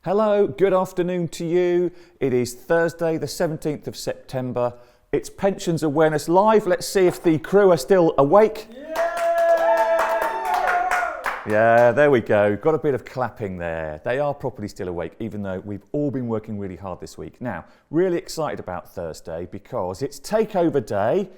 Hello, good afternoon to you. It is Thursday, the 17th of September. It's Pensions Awareness Live. Let's see if the crew are still awake. Yeah, there we go. Got a bit of clapping there. They are properly still awake, even though we've all been working really hard this week. Now, really excited about Thursday because it's takeover day,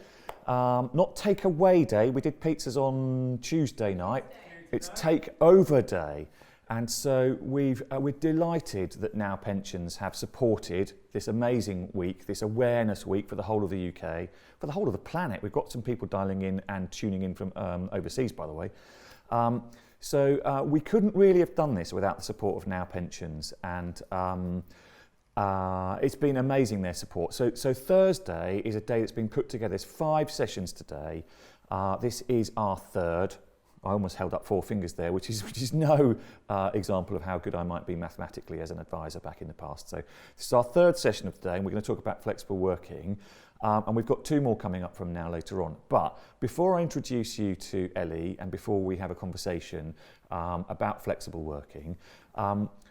not takeaway day. We did pizzas on Tuesday night. It's takeover day. And so we're delighted that Now Pensions have supported this amazing week, this awareness week for the whole of the UK, for the whole of the planet. We've got some people dialing in and tuning in from overseas, by the way. So we couldn't really have done this without the support of Now Pensions, and it's been amazing, their support. So Thursday is a day that's been put together. There's 5 sessions today. This is our third. I almost held up 4 fingers there, which is no example of how good I might be mathematically as an advisor back in the past. So this is our third session of the day, and we're going to talk about flexible working. And we've got 2 more coming up from now later on. But before I introduce you to Ellie, and before we have a conversation about flexible working,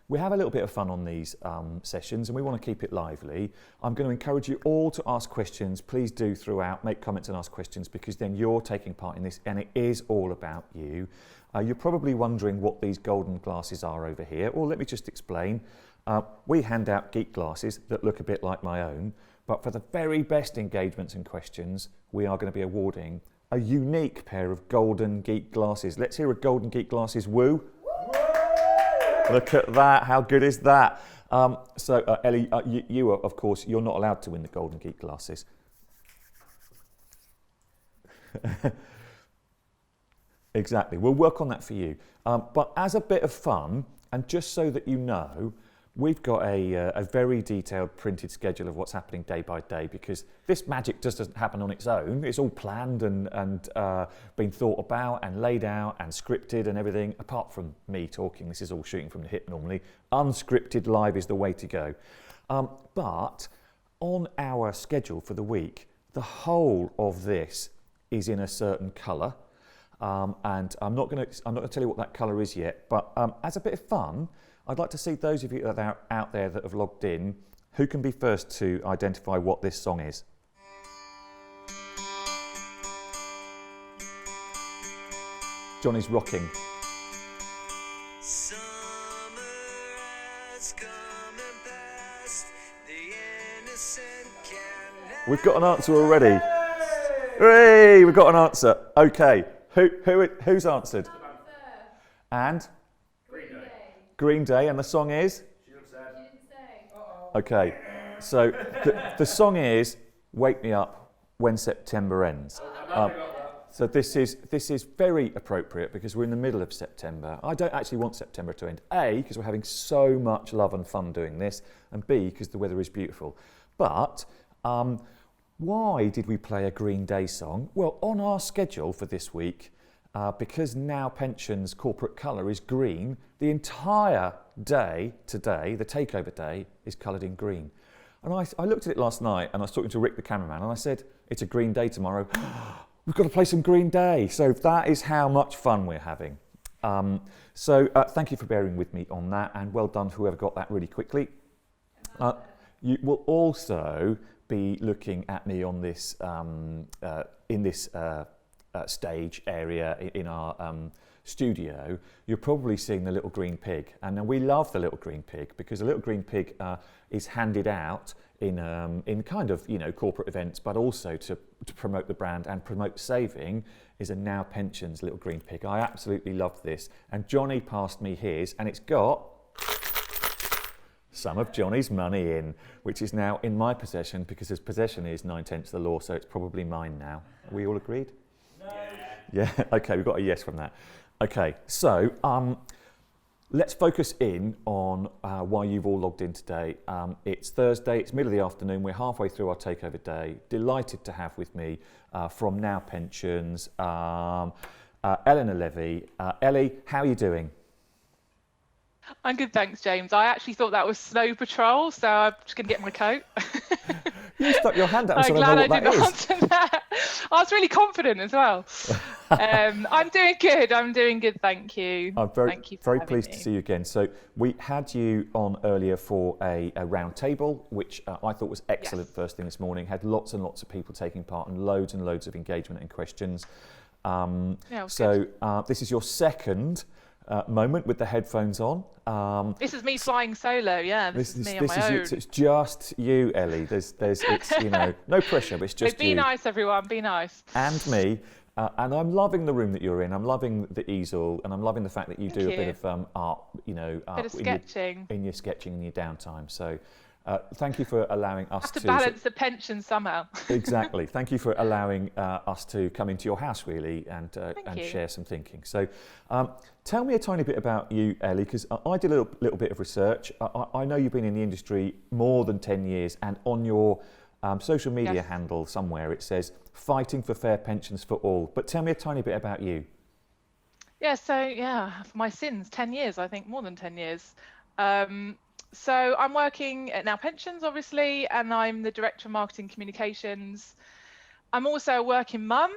we have a little bit of fun on these sessions, and we want to keep it lively. I'm going to encourage you all to ask questions. Please do throughout, make comments and ask questions, because then you're taking part in this, and it is all about you. You're probably wondering what these golden glasses are over here. Well, let me just explain. We hand out geek glasses that look a bit like my own, but for the very best engagements and questions, we are going to be awarding a unique pair of golden geek glasses. Let's hear a golden geek glasses woo. Look at that, how good is that? Ellie, you are, of course, you're not allowed to win the golden geek glasses. Exactly, we'll work on that for you. But as a bit of fun, and just so that you know, we've got a very detailed printed schedule of what's happening day by day, because this magic just doesn't happen on its own. It's all planned and been thought about and laid out and scripted and everything. Apart from me talking, this is all shooting from the hip normally. Unscripted live is the way to go. But on our schedule for the week, the whole of this is in a certain colour. And I'm not going to tell you what that colour is yet, but as a bit of fun, I'd like to see those of you that are out there that have logged in, who can be first to identify what this song is. Johnny's rocking. Summer has come and passed, the innocent can We've got an answer already. Hooray, we've got an answer. Okay, who's answered? And? Green Day, and the song is? She looks sad. She didn't say. Okay, so the song is "Wake Me Up When September Ends." So this is very appropriate because we're in the middle of September. I don't actually want September to end. A, because we're having so much love and fun doing this, and B, because the weather is beautiful. But why did we play a Green Day song? Well, on our schedule for this week, because Now Pensions corporate colour is green, the entire day today, the takeover day, is coloured in green. And I looked at it last night, and I was talking to Rick, the cameraman, and I said, it's a green day tomorrow. We've got to play some Green Day. So that is how much fun we're having. Thank you for bearing with me on that, and well done whoever got that really quickly. You will also be looking at me on this in this stage area in our studio. You're probably seeing the little green pig, and we love the little green pig because the little green pig is handed out in kind of corporate events, but also to promote the brand and promote saving. Is a Now Pensions little green pig. I absolutely love this, and Johnny passed me his, and it's got some of Johnny's money in, which is now in my possession because his possession is 9/10 the law, so it's probably mine now. Are we all agreed? Yeah, okay, we've got a yes from that. Okay, so let's focus in on why you've all logged in today. It's Thursday, it's middle of the afternoon, we're halfway through our takeover day. Delighted to have with me from Now Pensions, Ellie Levy. Ellie, how are you doing? I'm good, thanks, James. I actually thought that was Snow Patrol, so I'm just going to get my coat. You stuck your hand out and I'm said, I glad know I what that didn't is. answer that. I was really confident as well. I'm doing good. I'm doing good. Thank you. I'm very, Thank you for very having pleased me. to see you again. So we had you on earlier for a round table, which I thought was excellent first thing this morning. Had lots and lots of people taking part and loads of engagement and questions. This is your second moment with the headphones on. This is me flying solo. Yeah, this is me on my own. It's just you, Ellie. It's no pressure, but it's just Be you. nice, everyone. Be nice. And me. And I'm loving the room that you're in. I'm loving the easel, and I'm loving the fact that you do a bit of art, bit of sketching in your sketching in your downtime. So, thank you for allowing us have to balance the pension somehow. Exactly. Thank you for allowing us to come into your house, really, and you. share some thinking. So, tell me a tiny bit about you, Ellie, because I did a little bit of research. I know you've been in the industry more than 10 years, and on your social media handle somewhere it says fighting for fair pensions for all. But tell me a tiny bit about you. Yeah, so for my sins, 10 years, I think, more than 10 years. So I'm working at Now Pensions, obviously, and I'm the Director of Marketing Communications. I'm also a working mum.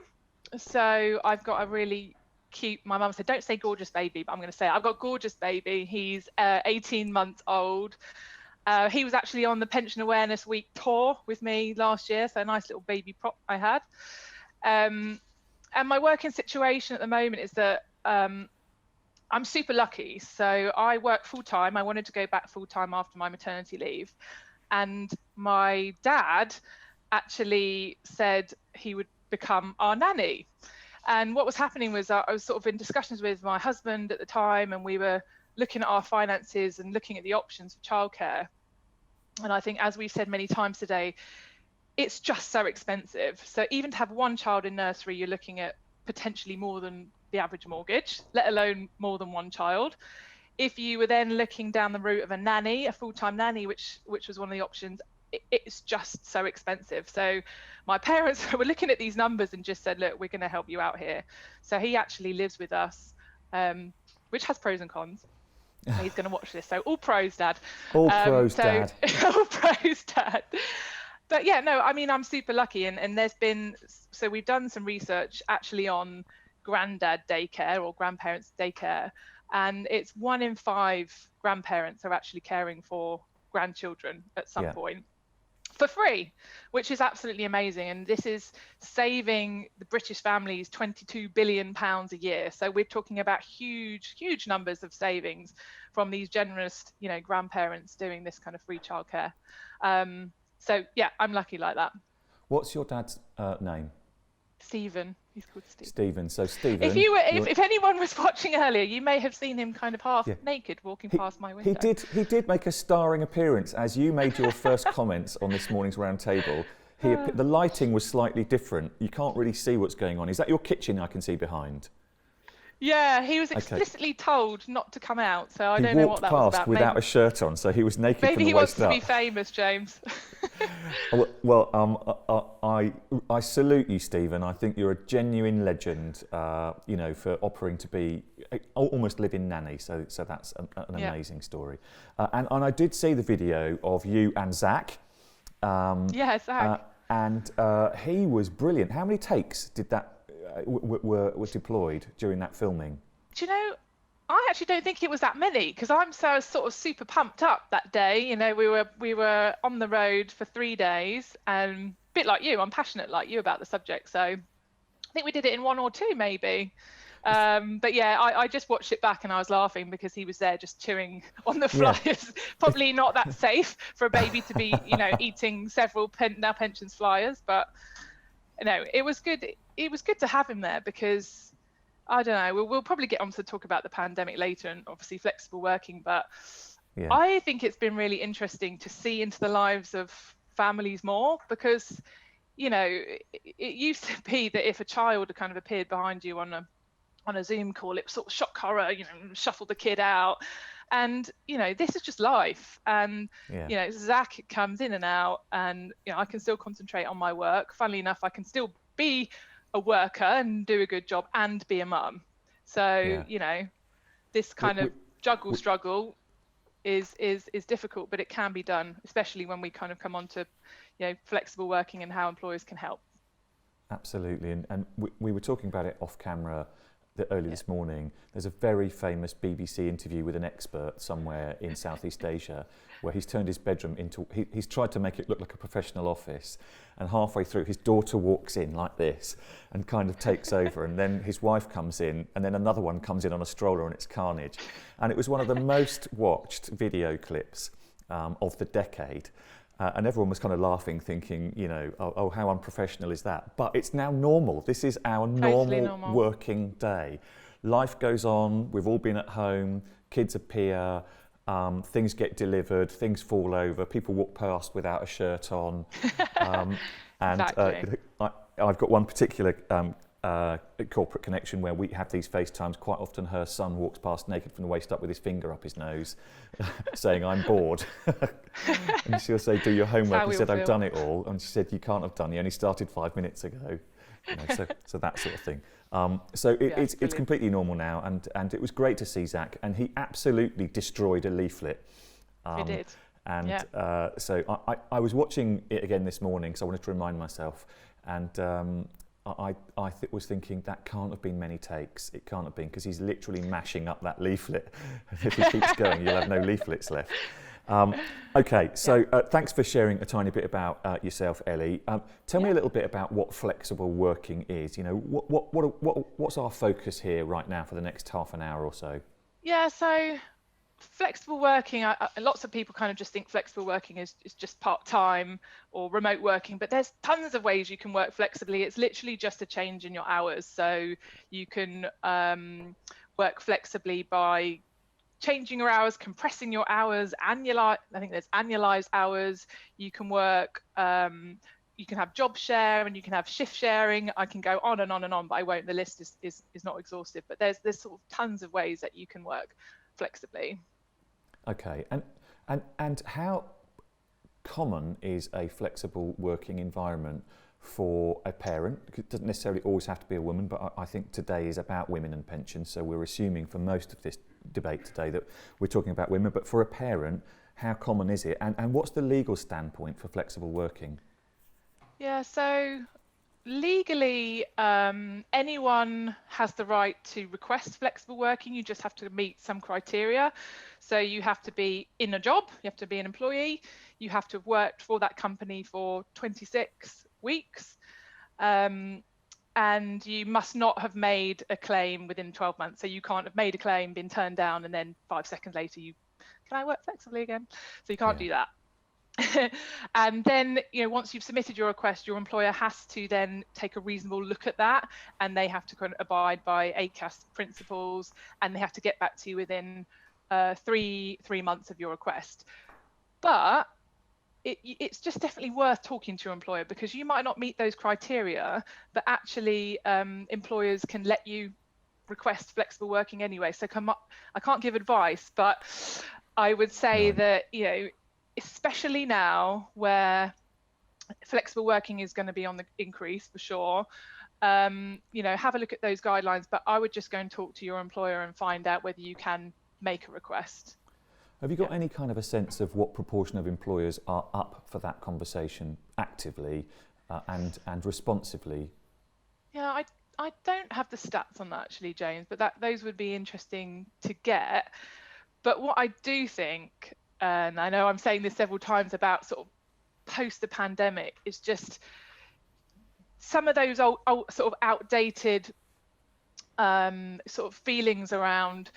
So I've got a really cute, my mum said, don't say gorgeous baby, but I'm going to say it. I've got a gorgeous baby. He's 18 months old. He was actually on the Pension Awareness Week tour with me last year, so a nice little baby prop I had. And my working situation at the moment is that I'm super lucky. So I work full-time. I wanted to go back full-time after my maternity leave. And my dad actually said he would become our nanny. And what was happening was I was sort of in discussions with my husband at the time, and we were looking at our finances and looking at the options for childcare. And I think, as we've said many times today, it's just so expensive. So even to have one child in nursery, you're looking at potentially more than the average mortgage, let alone more than one child. If you were then looking down the route of a nanny, a full-time nanny, which was one of the options, it's just so expensive. So my parents were looking at these numbers and just said, look, we're going to help you out here. So he actually lives with us, which has pros and cons. He's going to watch this. So all pros, Dad. All pros, Dad. All pros, Dad. But yeah, no, I mean, I'm super lucky. And there's been, so we've done some research actually on granddad daycare or grandparents daycare. And it's 1 in 5 grandparents are actually caring for grandchildren at some point for free, which is absolutely amazing. And this is saving the British families £22 billion a year. So we're talking about huge numbers of savings from these generous, grandparents doing this kind of free childcare. So yeah, I'm lucky like that. What's your dad's name? Stephen. He's called Stephen. Stephen. So Stephen. If anyone was watching earlier, you may have seen him kind of half naked walking past my window. He did make a starring appearance as you made your first comments on this morning's round table. The lighting was slightly different. You can't really see what's going on. Is that your kitchen I can see behind? Yeah, he was explicitly told not to come out, so I don't know what that was about. He walked past without a shirt on, so he was naked from the waist up. Maybe he wants to be famous, James. I salute you, Stephen. I think you're a genuine legend, for offering to be almost live-in nanny. So that's an amazing story. And I did see the video of you and Zach. Zach. And he was brilliant. How many takes did that were deployed during that filming? Do you know, I actually don't think it was that many, because I'm so sort of super pumped up that day. We were on the road for 3 days, and a bit like you, I'm passionate like you about the subject. So I think we did it in 1 or 2 maybe. But yeah, I just watched it back and I was laughing because he was there just chewing on the flyers. Probably not that safe for a baby to be, eating several Now Pensions flyers, but it was good. It was good to have him there because, I don't know, we'll probably get on to talk about the pandemic later and obviously flexible working, but I think it's been really interesting to see into the lives of families more because, it used to be that if a child kind of appeared behind you on a Zoom call, it was sort of shock horror, shuffle the kid out. And, this is just life. And, Zach comes in and out and, I can still concentrate on my work. Funnily enough, I can still be a worker and do a good job and be a mum. So, this kind of struggle is difficult, but it can be done, especially when we kind of come on to, flexible working and how employers can help. Absolutely, and we were talking about it off camera early this morning. There's a very famous BBC interview with an expert somewhere in Southeast Asia where he's turned his bedroom into, he's tried to make it look like a professional office, and halfway through his daughter walks in like this and kind of takes over, and then his wife comes in, and then another one comes in on a stroller, and it's carnage. And it was one of the most watched video clips of the decade. And everyone was kind of laughing, thinking, oh, how unprofessional is that? But it's now normal. This is our normal working day. Life goes on. We've all been at home. Kids appear. Things get delivered. Things fall over. People walk past without a shirt on. And exactly. I've got one particular corporate connection where we have these FaceTimes. Quite often her son walks past naked from the waist up with his finger up his nose, saying, I'm bored. And she'll say, do your homework. He said, I've done it all. And she said, you can't have done. You only started 5 minutes ago. So that sort of thing. It's completely normal now. And it was great to see Zach. And he absolutely destroyed a leaflet. He did. And so I was watching it again this morning, so I wanted to remind myself. And I was thinking that can't have been many takes. It can't have been, because he's literally mashing up that leaflet. If he keeps going, you'll have no leaflets left. Okay, so thanks for sharing a tiny bit about yourself, Ellie. Tell me a little bit about what flexible working is. What's our focus here right now for the next half an hour or so? Yeah, so flexible working, lots of people kind of just think flexible working is just part-time or remote working, but there's tons of ways you can work flexibly. It's literally just a change in your hours. So you can work flexibly by changing your hours, compressing your hours, I think there's annualized hours. You can work, you can have job share, and you can have shift sharing. I can go on and on and on, but I won't. The list is not exhaustive, but there's sort of tons of ways that you can work flexibly. Okay, and how common is a flexible working environment for a parent? It doesn't necessarily always have to be a woman, but I think today is about women and pensions, so we're assuming for most of this debate today that we're talking about women, but for a parent, how common is it? And what's the legal standpoint for flexible working? Yeah, so legally, anyone has the right to request flexible working. You just have to meet some criteria. So you have to be in a job, you have to be an employee, you have to have worked for that company for 26 weeks, and you must not have made a claim within 12 months. So you can't have made a claim, been turned down, and then 5 seconds later can I work flexibly again? So you can't do that. And then, once you've submitted your request, your employer has to then take a reasonable look at that, and they have to kind of abide by ACAS principles, and they have to get back to you within 3 months of your request. But it's just definitely worth talking to your employer, because you might not meet those criteria, but actually employers can let you request flexible working anyway. So I can't give advice, but I would say that, especially now where flexible working is going to be on the increase for sure, have a look at those guidelines, but I would just go and talk to your employer and find out whether you can make a request. Have you got any kind of a sense of what proportion of employers are up for that conversation actively and responsively? Yeah, I don't have the stats on that actually, James, but those would be interesting to get. But what I do think, and I know I'm saying this several times about sort of post the pandemic, is just some of those old sort of outdated sort of feelings around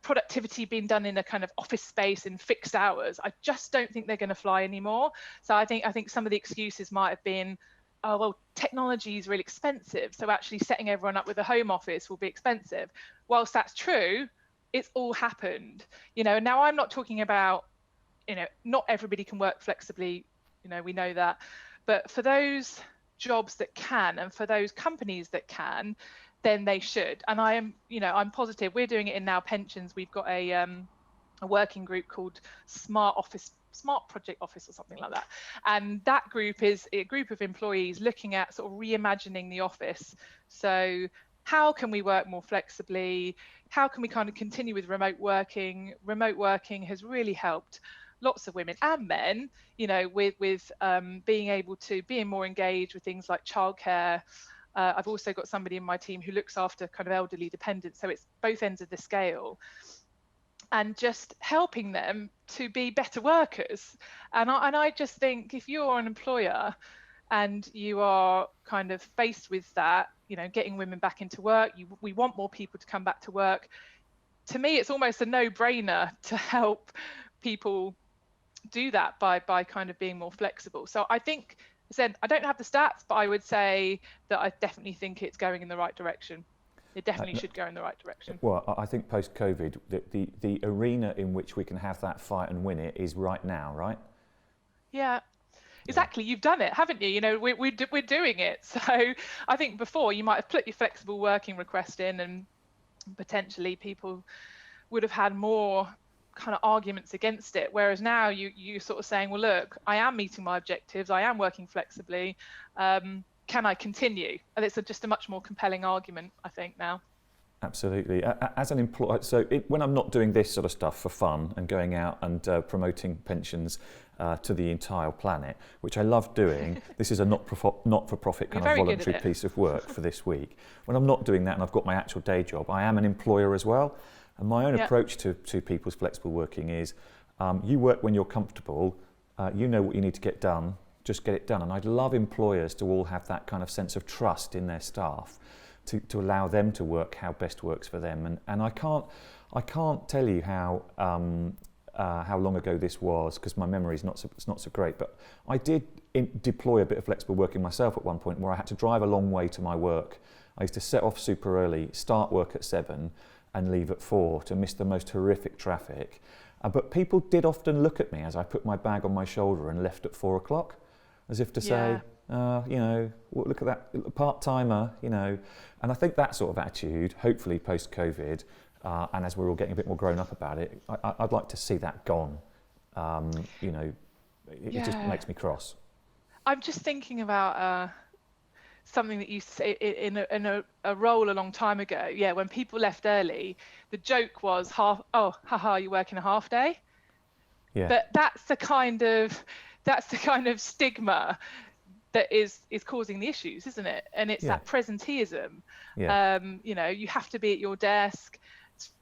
productivity being done in a kind of office space in fixed hours. I just don't think they're going to fly anymore. So I think some of the excuses might have been, oh, well, technology is really expensive, so actually setting everyone up with a home office will be expensive. Whilst that's true, it's all happened. Now I'm not talking about, not everybody can work flexibly, we know that, but for those jobs that can, and for those companies that can, then they should. And I am, I'm positive. We're doing it in Now Pensions. We've got a working group called Smart Project Office or something like that. And that group is a group of employees looking at sort of reimagining the office. So how can we work more flexibly? How can we kind of continue with remote working? Remote working has really helped lots of women and men, with being able to being more engaged with things like childcare. I've also got somebody in my team who looks after kind of elderly dependents, so it's both ends of the scale, and just helping them to be better workers. And I just think if you're an employer and you are kind of faced with that, getting women back into work, we want more people to come back to work. To me, it's almost a no-brainer to help people do that by kind of being more flexible. So I think, I said, I don't have the stats, but I would say that I definitely think it's going in the right direction. It definitely should go in the right direction. Well, I think post-COVID, the arena in which we can have that fight and win it is right now, right? Yeah, exactly. You've done it, haven't you? We're doing it. So I think before you might have put your flexible working request in, and potentially people would have had more kind of arguments against it, whereas now you're sort of saying, well, look, I am meeting my objectives, I am working flexibly, can I continue? And it's just a much more compelling argument, I think, now. Absolutely. As an employer, so when I'm not doing this sort of stuff for fun and going out and promoting pensions to the entire planet, which I love doing, this is a not-for-profit kind of voluntary piece of work for this week. When I'm not doing that and I've got my actual day job, I am an employer as well. And my own approach to people's flexible working is, you work when you're comfortable, you know what you need to get done, just get it done. And I'd love employers to all have that kind of sense of trust in their staff, to allow them to work how best works for them. And I can't tell you how long ago this was, because my memory is not so great, but I did deploy a bit of flexible working myself at one point, where I had to drive a long way to my work. I used to set off super early, start work at 7 and leave at 4 to miss the most horrific traffic. But people did often look at me as I put my bag on my shoulder and left at 4 o'clock, as if to say, look at that part-timer, And I think that sort of attitude, hopefully post-COVID, and as we're all getting a bit more grown up about it, I'd like to see that gone. It just makes me cross. I'm just thinking about something that you say in a role a long time ago. Yeah, when people left early, the joke was you're working a half day. Yeah. But that's the kind of stigma that is causing the issues, isn't it? And it's that presenteeism. Yeah. You have to be at your desk,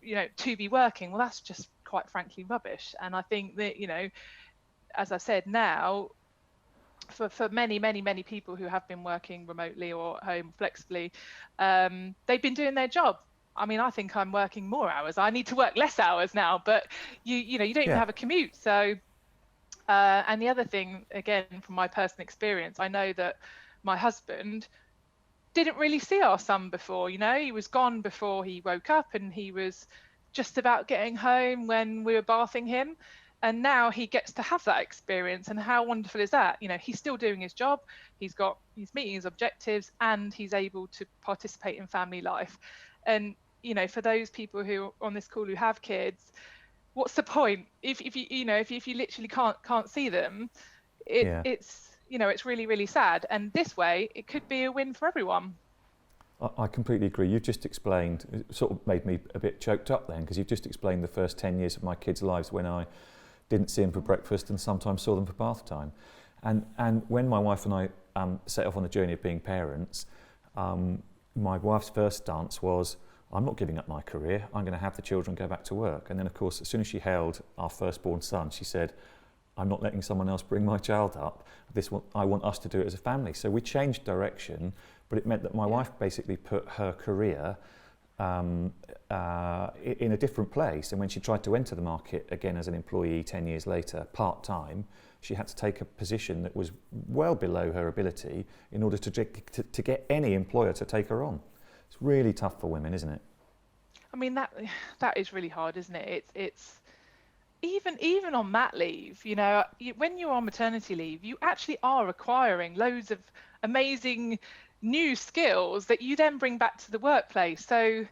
to be working. Well, that's just quite frankly rubbish. And I think that, as I said, now for many people who have been working remotely or at home flexibly, they've been doing their job. I mean, I think I'm working more hours. I need to work less hours now, but you don't even have a commute. So, and the other thing, again, from my personal experience, I know that my husband didn't really see our son before. He was gone before he woke up, and he was just about getting home when we were bathing him. And now he gets to have that experience, and how wonderful is that? He's still doing his job, he's meeting his objectives, and he's able to participate in family life. And for those people who are on this call who have kids, what's the point if you literally can't see them? It's really, really sad. And this way, it could be a win for everyone. I completely agree. You've just explained, it sort of made me a bit choked up then, because you've just explained the first 10 years of my kids' lives when I didn't see them for breakfast and sometimes saw them for bath time. And when my wife and I set off on the journey of being parents, my wife's first stance was, I'm not giving up my career, I'm going to have the children go back to work. And then, of course, as soon as she held our firstborn son, she said, I'm not letting someone else bring my child up. I want us to do it as a family. So we changed direction, but it meant that my wife basically put her career in a different place. And when she tried to enter the market again as an employee 10 years later, part-time, she had to take a position that was well below her ability in order to get any employer to take her on. It's really tough for women, isn't it? I mean, that is really hard, isn't it? It's even on mat leave, when you're on maternity leave, you actually are acquiring loads of amazing new skills that you then bring back to the workplace. So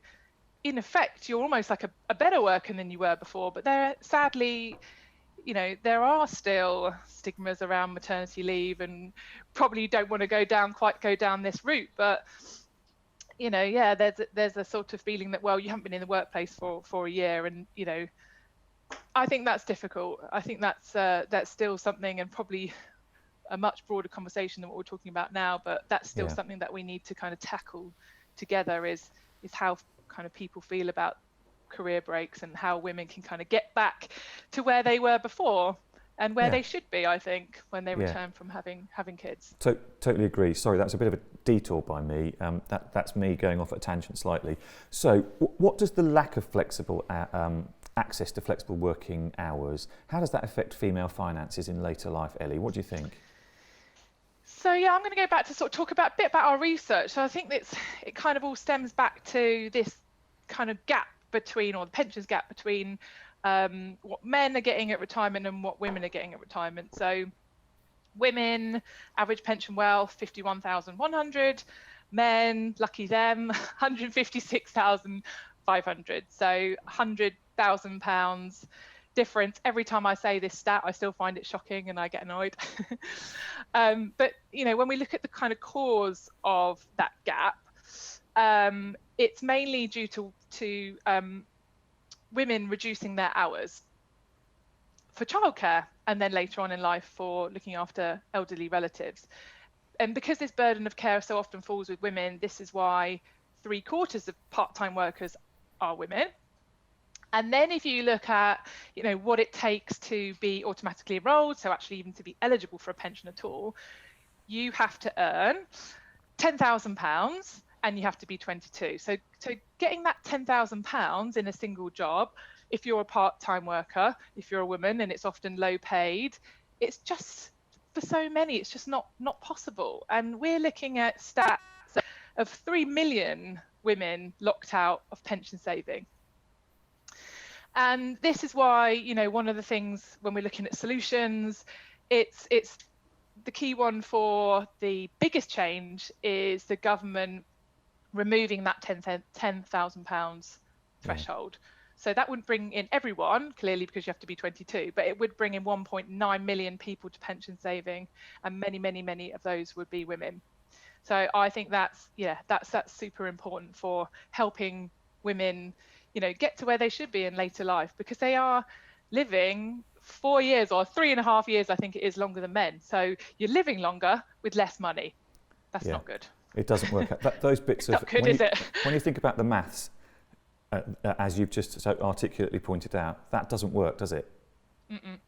in effect, you're almost like a better worker than you were before. But sadly, there are still stigmas around maternity leave, and probably you don't want to go down this route. But there's a sort of feeling that, well, you haven't been in the workplace for a year, and I think that's difficult. I think that's still something, and probably a much broader conversation than what we're talking about now, but that's still something that we need to kind of tackle together, is how kind of people feel about career breaks and how women can kind of get back to where they were before and where they should be, I think, when they return from having kids. Totally agree. Sorry, that's a bit of a detour by me. That's me going off at a tangent slightly. So what does the lack of flexible access to flexible working hours, how does that affect female finances in later life, Ellie? What do you think? So I'm going to go back to sort of talk a bit about our research. So I think it kind of all stems back to this kind of gap between, or the pensions gap between what men are getting at retirement and what women are getting at retirement. So women, average pension wealth, 51,100. Men, lucky them, 156,500. So £100,000 difference. Every time I say this stat, I still find it shocking and I get annoyed. But when we look at the kind of cause of that gap, it's mainly due to women reducing their hours for childcare, and then later on in life for looking after elderly relatives. And because this burden of care so often falls with women, this is why 3/4 of part-time workers are women. And then if you look at, what it takes to be automatically enrolled, so actually even to be eligible for a pension at all, you have to earn £10,000 and you have to be 22. So getting that £10,000 in a single job, if you're a part-time worker, if you're a woman, and it's often low paid, it's just, for so many, it's just not possible. And we're looking at stats of 3 million women locked out of pension saving. And this is why, one of the things when we're looking at solutions, it's the key one for the biggest change is the government removing that £10,000 threshold. So that wouldn't bring in everyone, clearly, because you have to be 22, but it would bring in 1.9 million people to pension saving, and many, many, many of those would be women. So I think that's super important for helping women, get to where they should be in later life, because they are living 4 years or 3.5 years, I think it is, longer than men. So you're living longer with less money. That's not good. It doesn't work out. Those bits not good, is it? When you think about the maths, as you've just so articulately pointed out, that doesn't work, does it? Mm-mm.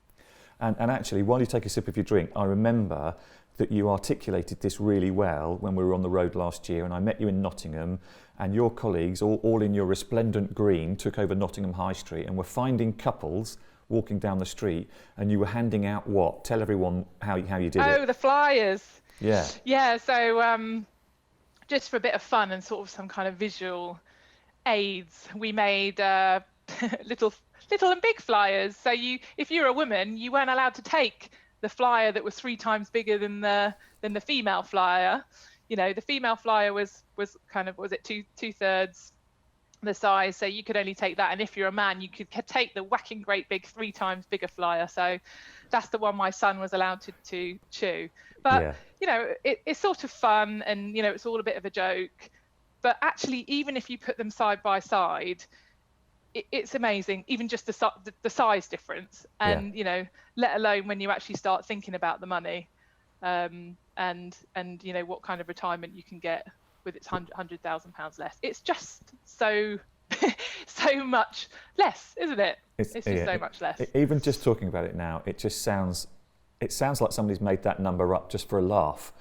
And actually, while you take a sip of your drink, I remember that you articulated this really well when we were on the road last year, and I met you in Nottingham, and your colleagues, all in your resplendent green, took over Nottingham High Street and were finding couples walking down the street, and you were handing out what? Tell everyone how you did it. Oh, the flyers. Yeah. Yeah, so just for a bit of fun and sort of some kind of visual aids, we made little and big flyers. So if you're a woman, you weren't allowed to take the flyer that was 3 times bigger than the female flyer. The female flyer was kind of, was it 2/3 the size, so you could only take that. And if you're a man, you could take the whacking great big 3 times bigger flyer. So that's the one my son was allowed to chew. But it's sort of fun, and it's all a bit of a joke. But actually, even if you put them side by side, it's amazing, even just the size difference. And let alone when you actually start thinking about the money, and what kind of retirement you can get with its £100,000 less. It's just so much less, isn't it? It's just so much less. Even just talking about it now, it sounds like somebody's made that number up just for a laugh,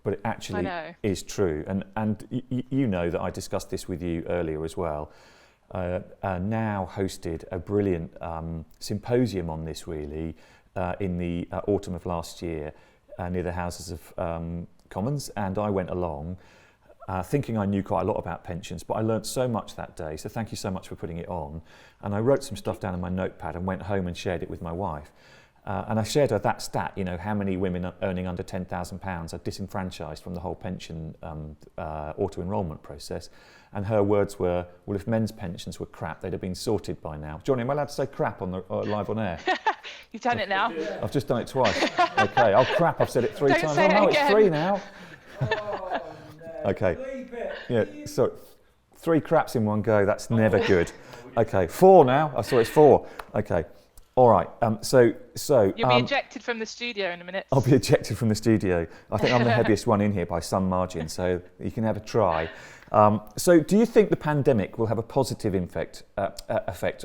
but it actually is true. And you know that I discussed this with you earlier as well. Now hosted a brilliant symposium on this, really, in the autumn of last year near the Houses of Commons, and I went along thinking I knew quite a lot about pensions, but I learnt so much that day, so thank you so much for putting it on. And I wrote some stuff down in my notepad and went home and shared it with my wife. And I shared her that stat, how many women earning under £10,000 are disenfranchised from the whole pension auto-enrolment process. And her words were, well, if men's pensions were crap, they'd have been sorted by now. Johnny, am I allowed to say crap on live on air? You've done it now. I've just done it twice. Okay, Crap, I've said it 3 times. Say No, again. It's 3 now. Oh, no. Okay. Yeah, so 3 craps in one go, that's never good. Okay, 4 now. I saw it's 4. Okay. All right. So You'll be ejected from the studio in a minute. I'll be ejected from the studio. I think I'm the heaviest one in here by some margin, so you can have a try. So do you think the pandemic will have a positive effect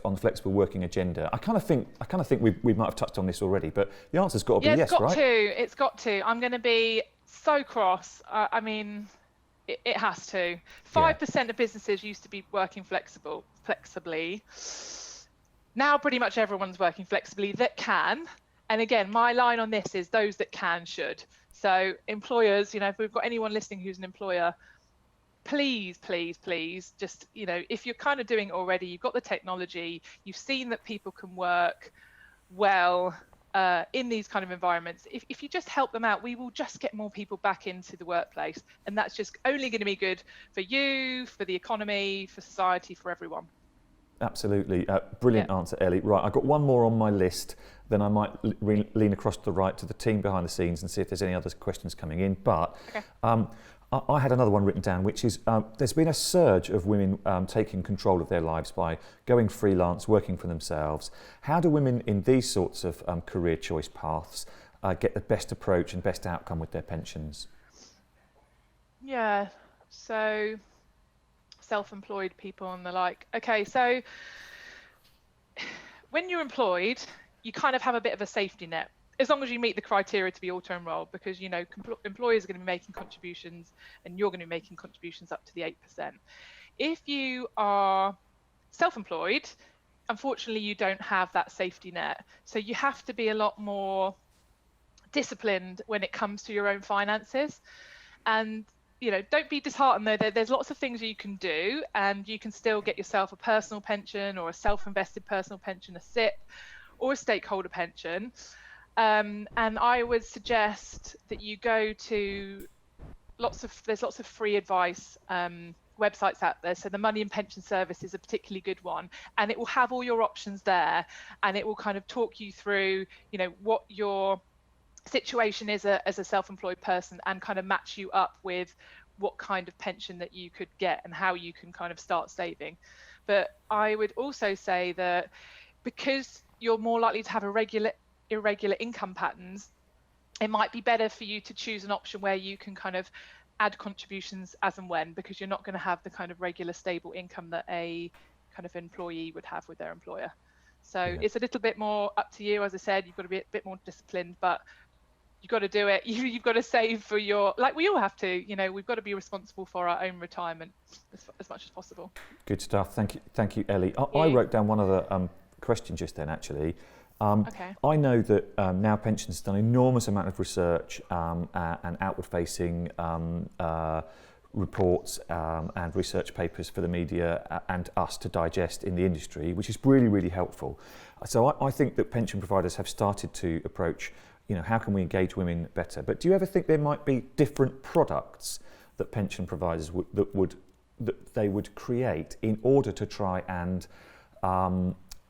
on the flexible working agenda? I kind of think we might have touched on this already, but the answer's got to be yes, right? It's got to. I'm going to be so cross. I mean, it has to. 5% of businesses used to be working flexibly. Now pretty much everyone's working flexibly that can. And again, my line on this is those that can should. So employers, if we've got anyone listening who's an employer, please, just, if you're kind of doing it already, you've got the technology, you've seen that people can work well in these kind of environments. If you just help them out, we will just get more people back into the workplace. And that's just only going to be good for you, for the economy, for society, for everyone. Absolutely. Brilliant answer, Ellie. Right, I've got one more on my list, then I might lean across to the right to the team behind the scenes and see if there's any other questions coming in. But I had another one written down, which is there's been a surge of women taking control of their lives by going freelance, working for themselves. How do women in these sorts of career choice paths get the best approach and best outcome with their pensions? Yeah, so self-employed people and the like. Okay, so when you're employed, you kind of have a bit of a safety net, as long as you meet the criteria to be auto-enrolled, because employers are going to be making contributions and you're going to be making contributions up to the 8%. If you are self-employed, unfortunately you don't have that safety net, so you have to be a lot more disciplined when it comes to your own finances. And don't be disheartened though. There's lots of things you can do, and you can still get yourself a personal pension or a self-invested personal pension, a SIP, or a stakeholder pension. And I would suggest that you go to there's lots of free advice websites out there. So the Money and Pension Service is a particularly good one, and it will have all your options there, and it will kind of talk you through, what your situation is as a self-employed person, and kind of match you up with what kind of pension that you could get and how you can kind of start saving. But I would also say that because you're more likely to have irregular income patterns, it might be better for you to choose an option where you can kind of add contributions as and when, because you're not going to have the kind of regular stable income that a kind of employee would have with their employer. So it's a little bit more up to you. As I said, you've got to be a bit more disciplined, but you've got to do it. You've got to save for like we all have to, we've got to be responsible for our own retirement as much as possible. Good stuff. Thank you, Ellie. I wrote down one other question just then, actually. I know that Now Pensions has done an enormous amount of research and outward-facing reports and research papers for the media and us to digest in the industry, which is really, really helpful. So I think that pension providers have started to approach, how can we engage women better? But do you ever think there might be different products that pension providers that they would create in order to try and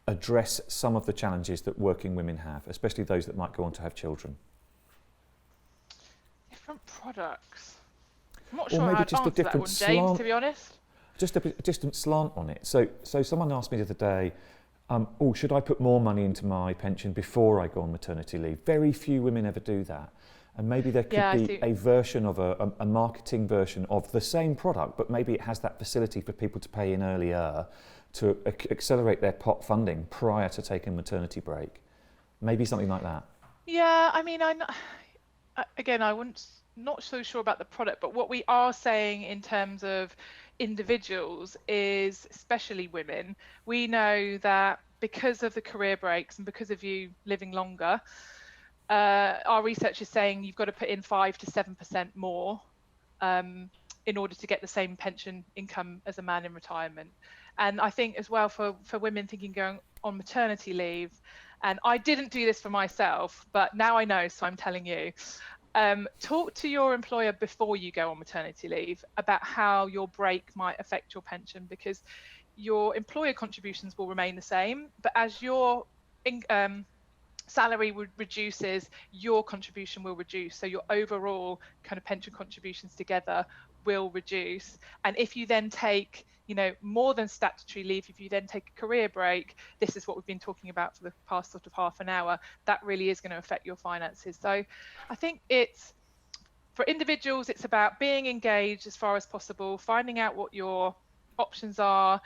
address some of the challenges that working women have, especially those that might go on to have children? Different products. I'm not sure how I'd answer that one, James, to be honest. Just a different slant on it. So someone asked me the other day, should I put more money into my pension before I go on maternity leave? Very few women ever do that. And maybe there could be a version of a marketing version of the same product, but maybe it has that facility for people to pay in earlier to accelerate their pot funding prior to taking a maternity break. Maybe something like that. Yeah, I mean, not so sure about the product, but what we are saying in terms of individuals is, especially women, we know that because of the career breaks and because of you living longer, our research is saying you've got to put in 5 to 7% more in order to get the same pension income as a man in retirement. And I think as well for women thinking going on maternity leave, and I didn't do this for myself, but now I know, so I'm telling you, talk to your employer before you go on maternity leave about how your break might affect your pension, because your employer contributions will remain the same, but as your salary reduces, your contribution will reduce. So your overall kind of pension contributions together will reduce. And if you then take, more than statutory leave, if you then take a career break, this is what we've been talking about for the past sort of half an hour, that really is going to affect your finances. So I think for individuals, it's about being engaged as far as possible, finding out what your options are,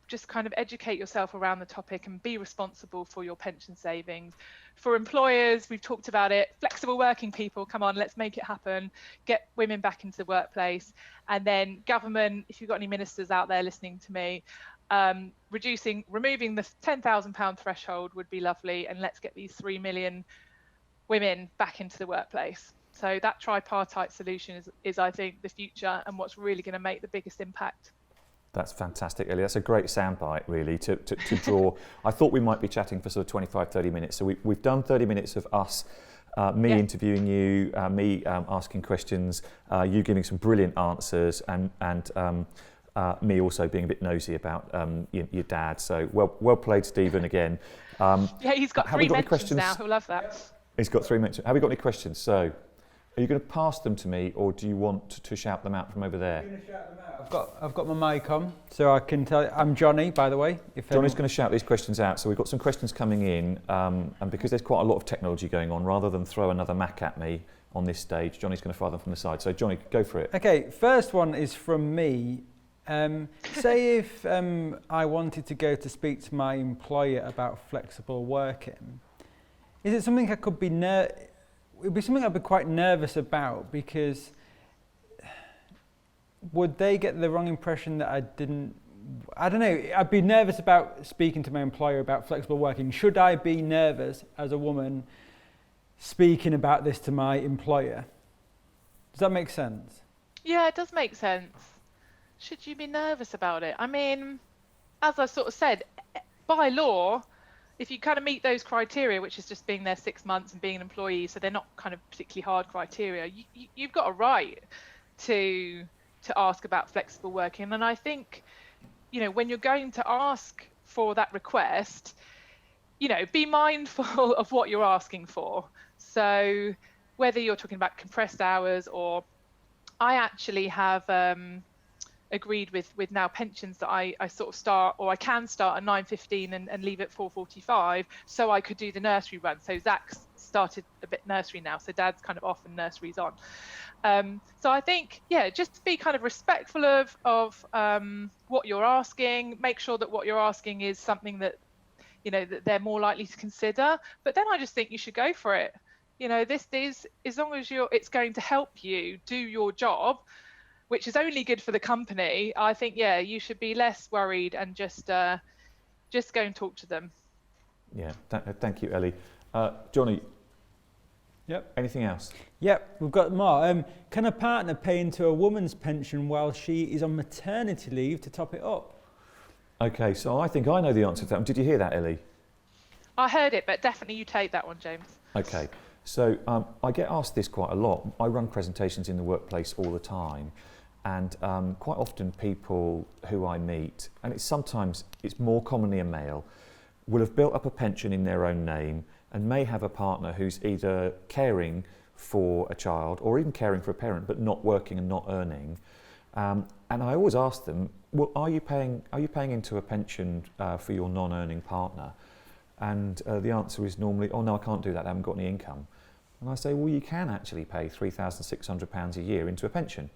just kind of educate yourself around the topic and be responsible for your pension savings. For employers, we've talked about it, flexible working people, come on, let's make it happen, get women back into the workplace. And then government, if you've got any ministers out there listening to me, removing the £10,000 threshold would be lovely, and let's get these 3 million women back into the workplace. So that tripartite solution is I think, the future and what's really going to make the biggest impact. That's fantastic, Ellie. That's a great soundbite, really, to draw. I thought we might be chatting for sort of 25, 30 minutes. So we've done 30 minutes of us, me interviewing you, me asking questions, you giving some brilliant answers, and me also being a bit nosy about your dad. So well played, Stephen, again. He's got 3 mentions now. He'll love that. He's got 3 mentions. Have we got any questions? So, are you going to pass them to me, or do you want to shout them out from over there? I'm going to shout them out. I've got my mic on, so I can tell you. I'm Johnny, by the way. Johnny's going to shout these questions out. So we've got some questions coming in, and because there's quite a lot of technology going on, rather than throw another Mac at me on this stage, Johnny's going to fire them from the side. So Johnny, go for it. Okay, first one is from me. Say if I wanted to go to speak to my employer about flexible working, is it something I could be it would be something I'd be quite nervous about, because would they get the wrong impression that I don't know, I'd be nervous about speaking to my employer about flexible working. Should I be nervous as a woman speaking about this to my employer? Does that make sense? Yeah, it does make sense. Should you be nervous about it? I mean, as I sort of said, by law, if you kind of meet those criteria, which is just being there 6 months and being an employee, so they're not kind of particularly hard criteria, you've got a right to ask about flexible working. And I think, when you're going to ask for that request, be mindful of what you're asking for. So whether you're talking about compressed hours, or I actually have agreed with now pensions that I sort of start, or I can start at 9:15 and leave at 4:45, so I could do the nursery run. So Zach's started a bit nursery now, so Dad's kind of off and nursery's on. So I think, just be kind of respectful of what you're asking. Make sure that what you're asking is something that that they're more likely to consider. But then I just think you should go for it. This is, as long as it's going to help you do your job, which is only good for the company, I think, you should be less worried and just go and talk to them. Yeah, thank you, Ellie. Johnny, Yep. Anything else? Yep, we've got more. Can a partner pay into a woman's pension while she is on maternity leave to top it up? Okay, so I think I know the answer to that. Did you hear that, Ellie? I heard it, but definitely you take that one, James. Okay, so I get asked this quite a lot. I run presentations in the workplace all the time, and quite often people who I meet, and sometimes it's more commonly a male, will have built up a pension in their own name and may have a partner who's either caring for a child or even caring for a parent but not working and not earning. And I always ask them, well, are you paying into a pension for your non-earning partner? And the answer is normally, oh no, I can't do that, I haven't got any income. And I say, well, you can actually pay £3,600 a year into a pension.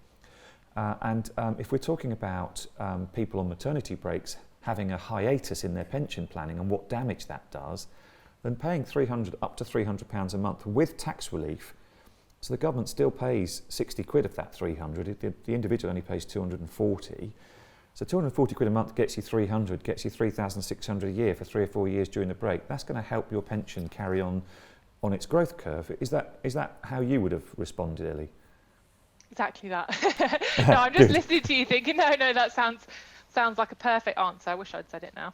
And if we're talking about people on maternity breaks having a hiatus in their pension planning and what damage that does, then paying up to £300 a month with tax relief, so the government still pays 60 quid of that 300, the individual only pays 240. So 240 quid a month gets you 300, gets you 3,600 a year for 3 or 4 years during the break. That's going to help your pension carry on its growth curve. Is that how you would have responded, Ellie? Exactly that. No, I'm just listening to you thinking, no, that sounds like a perfect answer. I wish I'd said it now.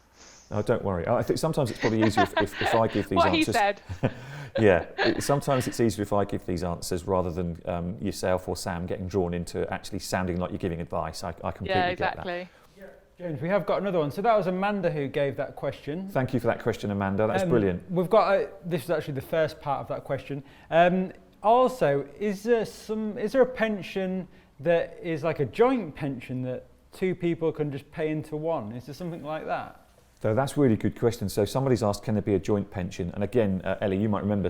Oh, don't worry. I think sometimes it's probably easier if I give these what answers. What he said. Yeah, sometimes it's easier if I give these answers rather than yourself or Sam getting drawn into actually sounding like you're giving advice. I completely get that. Yeah, exactly. James, we have got another one. So that was Amanda who gave that question. Thank you for that question, Amanda. That's brilliant. We've got this is actually the first part of that question. Also, is there a pension there is like a joint pension that two people can just pay into one? Is there something like that? So that's a really good question. So somebody's asked, can there be a joint pension? And again, Ellie, you might remember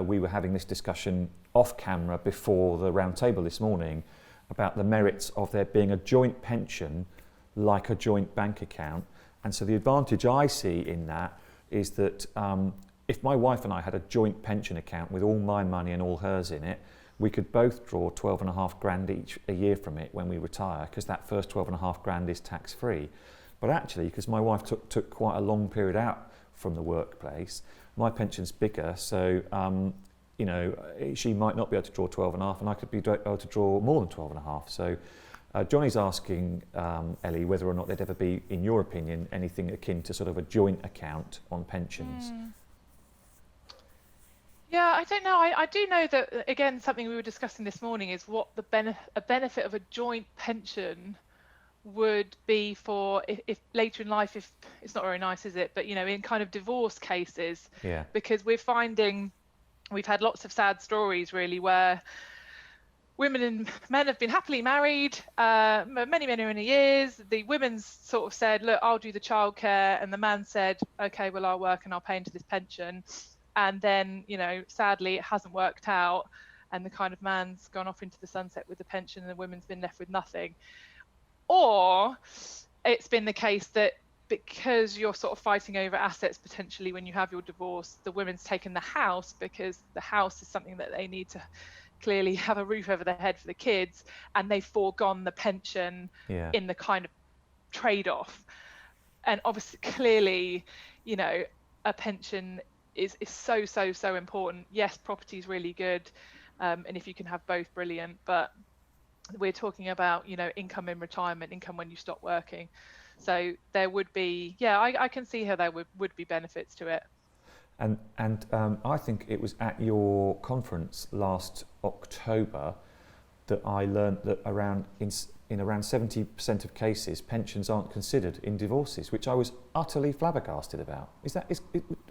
we were having this discussion off camera before the round table this morning about the merits of there being a joint pension like a joint bank account. And so the advantage I see in that is that if my wife and I had a joint pension account with all my money and all hers in it, we could both draw 12.5 grand each a year from it when we retire, because that first 12.5 grand is tax free. But actually, because my wife took quite a long period out from the workplace, my pension's bigger, so you know, she might not be able to draw 12.5, and I could be able to draw more than 12.5. So Johnny's asking, Ellie, whether or not there'd ever be, in your opinion, anything akin to sort of a joint account on pensions. Yeah, I don't know. I do know that, again, something we were discussing this morning is what the benefit of a joint pension would be for if later in life, if it's not very nice, is it? But, you know, in kind of divorce cases, Yeah. Because we've had lots of sad stories really where women and men have been happily married many years. The women's sort of said, look, I'll do the childcare, and the man said, okay, well, I'll work and I'll pay into this pension. And then, you know, sadly it hasn't worked out, and the kind of man's gone off into the sunset with the pension and the woman's been left with nothing. Or it's been the case that because you're sort of fighting over assets potentially when you have your divorce, the women's taken the house because the house is something that they need to clearly have a roof over their head for the kids, and they've foregone the pension in the kind of trade-off. And obviously, clearly, you know, a pension is so important. Yes, property is really good, and if you can have both, brilliant, but we're talking about, you know, income in retirement, income when you stop working. So there would be, I can see how there would be benefits to it. And I think it was at your conference last October that I learned that in around 70% of cases, pensions aren't considered in divorces, which I was utterly flabbergasted about.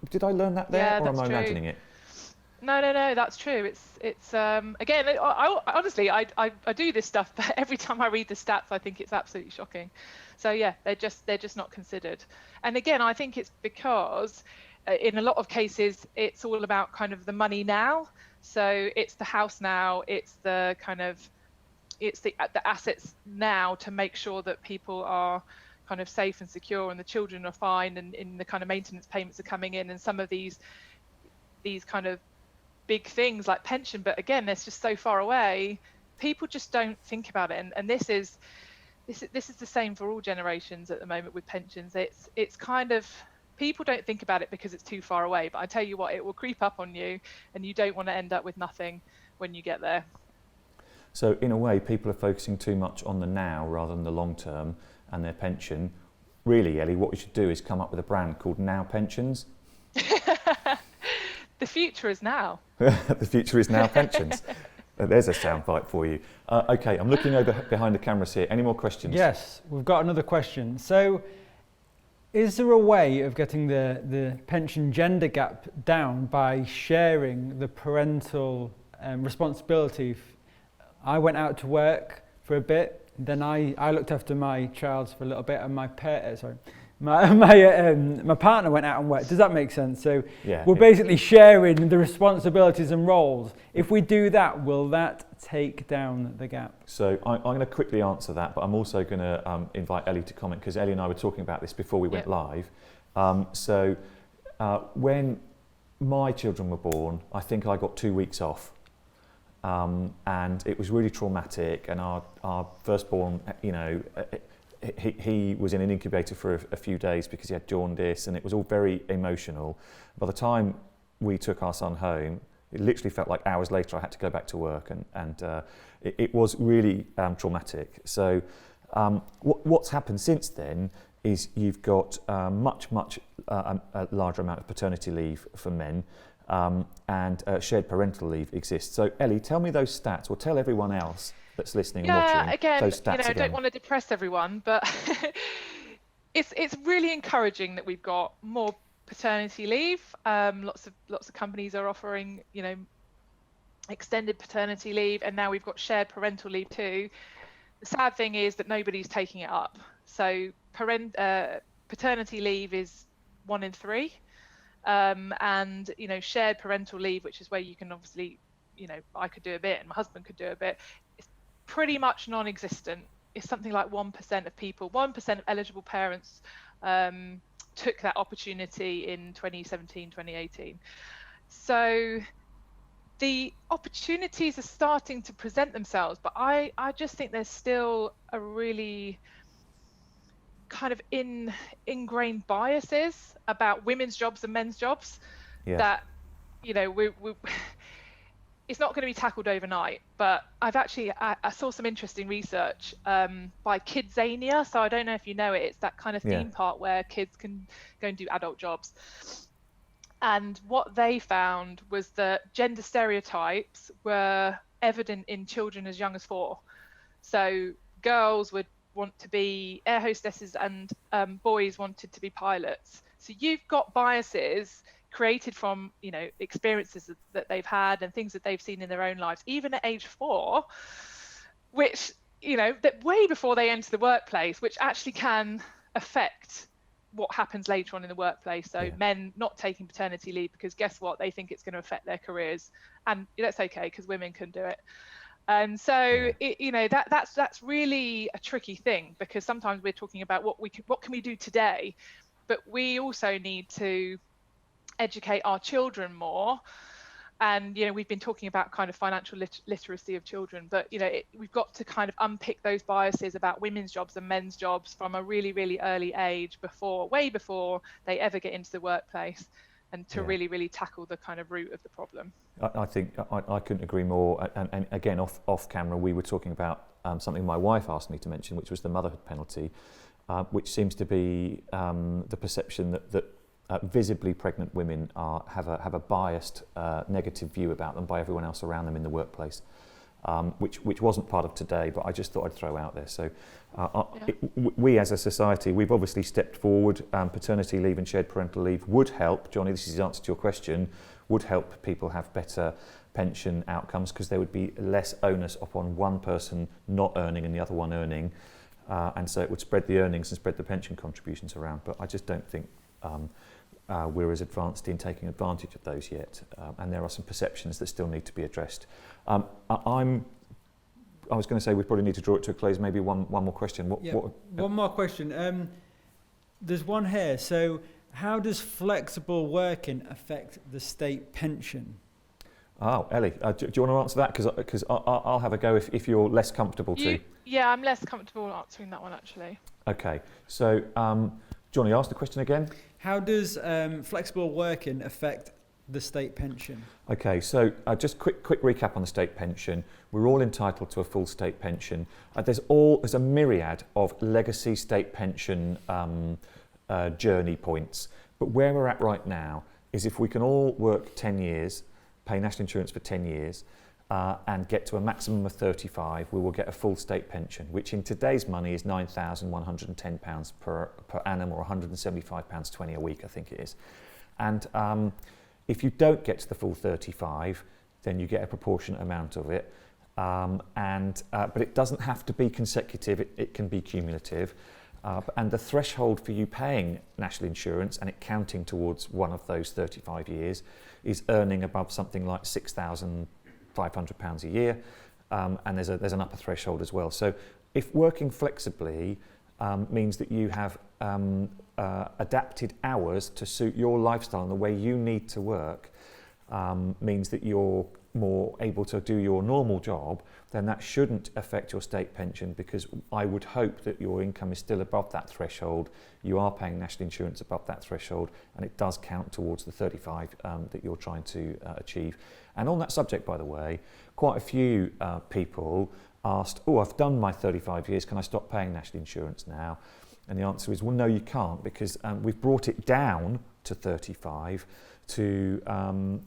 Did I learn that there, or am I imagining it? No, that's true. It's again, I honestly, I do this stuff, but every time I read the stats, I think it's absolutely shocking. So yeah, they're just not considered. And again, I think it's because in a lot of cases, it's all about kind of the money now. So it's the house now, it's the assets now to make sure that people are kind of safe and secure, and the children are fine, and in the kind of maintenance payments are coming in, and some of these kind of big things like pension, but again, it's just so far away, people just don't think about it. And this is the same for all generations at the moment with pensions. It's kind of, people don't think about it because it's too far away, but I tell you what, it will creep up on you, and you don't want to end up with nothing when you get there. So in a way, people are focusing too much on the now rather than the long term and their pension. Really, Ellie, what we should do is come up with a brand called Now Pensions. The future is now. The future is now pensions. There's a soundbite for you. Okay, I'm looking over behind the cameras here. Any more questions? Yes, we've got another question. So, is there a way of getting the pension gender gap down by sharing the parental responsibility? I went out to work for a bit, then I looked after my child for a little bit, and my partner went out and worked. Does that make sense? So we're basically sharing the responsibilities and roles. If we do that, will that take down the gap? So I'm going to quickly answer that, but I'm also going to invite Ellie to comment, because Ellie and I were talking about this before we went live. When my children were born, I think I got 2 weeks off. And it was really traumatic, and our firstborn, you know, he was in an incubator for a few days because he had jaundice, and it was all very emotional. By the time we took our son home, it literally felt like hours later I had to go back to work, and it was really traumatic. So what's happened since then is you've got much a larger amount of paternity leave for men, and shared parental leave exists. So Ellie, tell me those stats, or tell everyone else that's listening and watching again, those stats I don't want to depress everyone, but it's really encouraging that we've got more paternity leave. Lots of companies are offering, extended paternity leave, and now we've got shared parental leave too. The sad thing is that nobody's taking it up. So paternity leave is 1 in 3, and shared parental leave, which is where you can obviously, I could do a bit and my husband could do a bit, it's pretty much non-existent. It's something like 1% of people, 1% of eligible parents took that opportunity in 2017, 2018. So the opportunities are starting to present themselves, but I just think there's still a really kind of ingrained biases about women's jobs and men's jobs that we it's not going to be tackled overnight. But I've actually I saw some interesting research by Kidzania, so I don't know if you know it. It's that kind of theme park where kids can go and do adult jobs. And what they found was that gender stereotypes were evident in children as young as 4. So girls would want to be air hostesses and boys wanted to be pilots. So you've got biases created from experiences that they've had and things that they've seen in their own lives, even at age 4, which that way before they enter the workplace, which actually can affect what happens later on in the workplace. So men not taking paternity leave because guess what, they think it's going to affect their careers, and that's okay because women can do it. And so that's really a tricky thing, because sometimes we're talking about what can we do today, but we also need to educate our children more. And we've been talking about kind of financial literacy of children, but we've got to kind of unpick those biases about women's jobs and men's jobs from a really, really early age, way before they ever get into the workplace, and to really, really tackle the kind of root of the problem. I think I couldn't agree more. And again, off camera, we were talking about something my wife asked me to mention, which was the motherhood penalty, which seems to be the perception that visibly pregnant women have a biased negative view about them by everyone else around them in the workplace, which wasn't part of today, but I just thought I'd throw out there. So we as a society, we've obviously stepped forward. Paternity leave and shared parental leave would help. Johnny, this is the answer to your question, would help people have better pension outcomes, because there would be less onus upon one person not earning and the other one earning, and so it would spread the earnings and spread the pension contributions around. But I just don't think we're as advanced in taking advantage of those yet, and there are some perceptions that still need to be addressed. I was going to say we probably need to draw it to a close. Maybe one more question. One more question. There's one here. So, how does flexible working affect the state pension? Oh, Ellie, do you want to answer that? Because I'll have a go if you're less comfortable too. Yeah, I'm less comfortable answering that one actually. Okay, so Johnny, ask the question again. How does flexible working affect the state pension? Okay, so just quick recap on the state pension. We're all entitled to a full state pension. There's a myriad of legacy state pension journey points. But where we're at right now is if we can all work 10 years, pay national insurance for 10 years, and get to a maximum of 35, we will get a full state pension, which in today's money is £9,110 per annum, or £175.20 a week, I think it is. And if you don't get to the full 35, then you get a proportionate amount of it. But it doesn't have to be consecutive, it can be cumulative. And the threshold for you paying national insurance and it counting towards one of those 35 years is earning above something like £6,500 a year, and there's an upper threshold as well. So if working flexibly means that you have adapted hours to suit your lifestyle and the way you need to work, means that you're more able to do your normal job, then that shouldn't affect your state pension, because I would hope that your income is still above that threshold, you are paying national insurance above that threshold, and it does count towards the 35 that you're trying to achieve. And on that subject, by the way, quite a few people asked, I've done my 35 years, can I stop paying national insurance now? And the answer is, well, no, you can't, because we've brought it down to 35 to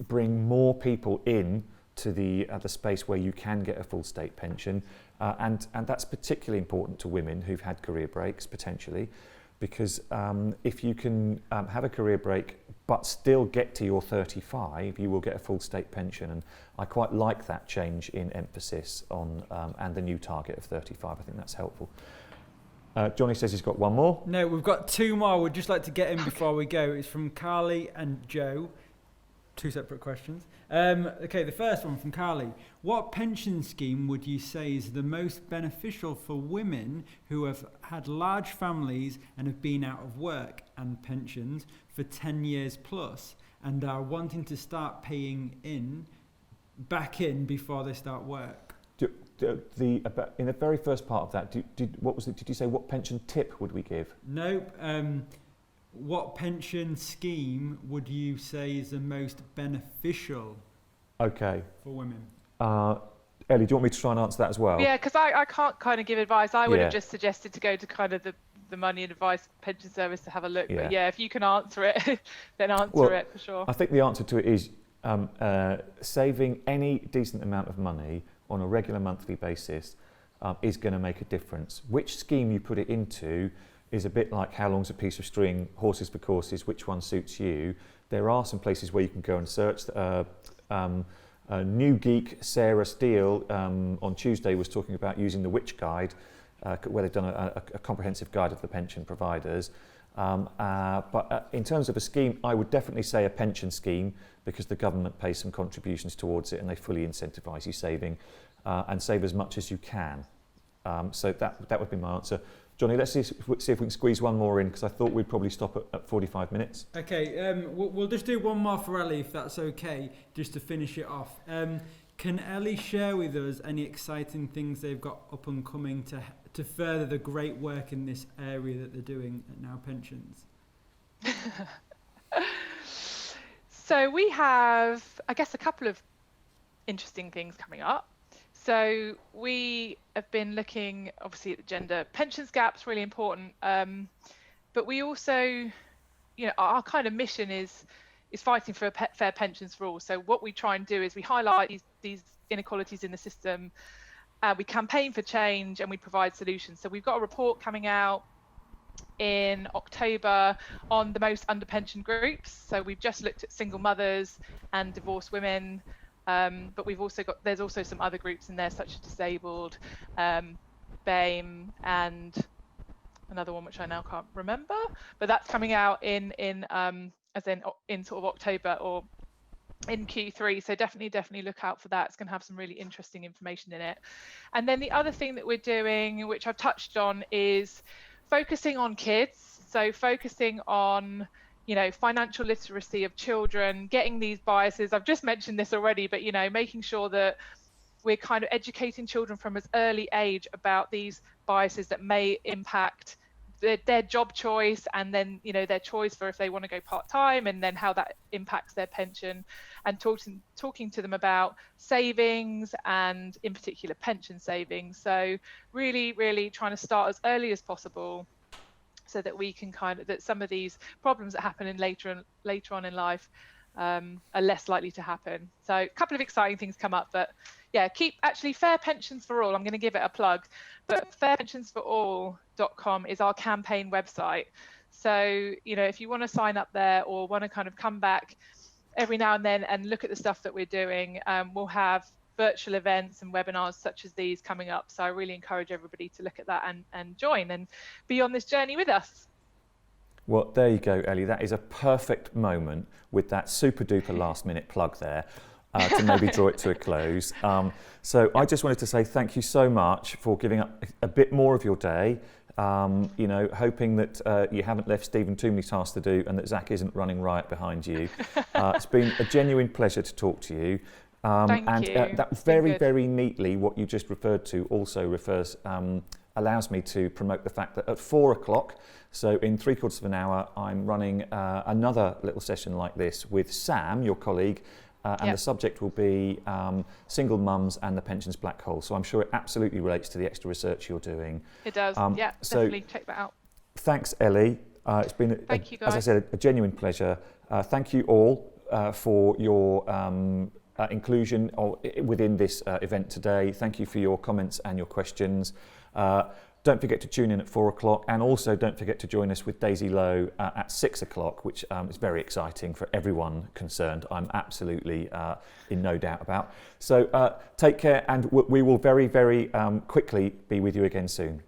bring more people in to the space where you can get a full state pension, and that's particularly important to women who've had career breaks potentially, because if you can have a career break but still get to your 35, you will get a full state pension. And I quite like that change in emphasis on and the new target of 35. I think that's helpful. Johnny says he's got one more. No, we've got two more. We'd just like to get in before we go. It's from Carly and Joe. Two separate questions. Okay, the first one from Carly. What pension scheme would you say is the most beneficial for women who have had large families and have been out of work and pensions for 10 years plus and are wanting to start paying back in before they start work? In the very first part of that, what was it? Did you say what pension tip would we give? Nope. What pension scheme would you say is the most beneficial for women? Ellie, do you want me to try and answer that as well? Yeah, because I can't kind of give advice. I would have just suggested to go to kind of the Money and Advice Pension Service to have a look. Yeah. But yeah, if you can answer it, then answer it for sure. I think the answer to it is saving any decent amount of money on a regular monthly basis is going to make a difference. Which scheme you put it into is a bit like how long's a piece of string, horses for courses, which one suits you. There are some places where you can go and search. New Geek Sarah Steele on Tuesday was talking about using the Which Guide, where they've done a comprehensive guide of the pension providers. But in terms of a scheme, I would definitely say a pension scheme, because the government pays some contributions towards it and they fully incentivise you saving and save as much as you can. So that would be my answer. Johnny, let's see if we can squeeze one more in, because I thought we'd probably stop at 45 minutes. Okay, we'll just do one more for Ellie, if that's okay, just to finish it off. Can Ellie share with us any exciting things they've got up and coming to further the great work in this area that they're doing at Now Pensions? So we have, I guess, a couple of interesting things coming up. So we have been looking, obviously, at the gender pensions gaps, really important. But we also, our kind of mission is fighting for fair pensions for all. So what we try and do is we highlight these inequalities in the system, we campaign for change, and we provide solutions. So we've got a report coming out in October on the most underpensioned groups. So we've just looked at single mothers and divorced women. But there's also some other groups in there, such as disabled, BAME, and another one which I now can't remember. But that's coming out in sort of October or in Q3. So definitely look out for that. It's going to have some really interesting information in it. And then the other thing that we're doing, which I've touched on, is focusing on kids. So focusing on financial literacy of children, getting these biases. I've just mentioned this already, but, making sure that we're kind of educating children from as early age about these biases that may impact their job choice, and then, their choice for if they want to go part-time, and then how that impacts their pension, and talking to them about savings, and in particular pension savings. So really trying to start as early as possible, so that we can that some of these problems that happen later on in life are less likely to happen. So a couple of exciting things come up, but yeah, actually Fair Pensions for All, I'm going to give it a plug, but fairpensionsforall.com is our campaign website. So, if you want to sign up there, or want to kind of come back every now and then and look at the stuff that we're doing, we'll have virtual events and webinars such as these coming up. So I really encourage everybody to look at that and join and be on this journey with us. Well, there you go, Ellie. That is a perfect moment with that super duper last minute plug there to maybe draw it to a close. So I just wanted to say thank you so much for giving up a bit more of your day. Hoping that you haven't left Stephen too many tasks to do, and that Zach isn't running riot behind you. It's been a genuine pleasure to talk to you. Thank you. That very neatly, what you just referred to also allows me to promote the fact that at 4 o'clock, so in 3/4 of an hour, I'm running another little session like this with Sam, your colleague, and the subject will be single mums and the pensions black hole. So I'm sure it absolutely relates to the extra research you're doing. It does, definitely check that out. Thanks, Ellie. It's been, Thank you, guys. as I said, a genuine pleasure. Thank you all for your inclusion within this event today. Thank you for your comments and your questions. don't forget to tune in at 4 o'clock, and also don't forget to join us with Daisy Lowe at 6 o'clock, which is very exciting for everyone concerned. I'm absolutely in no doubt about. So take care, and we will very, very quickly be with you again soon.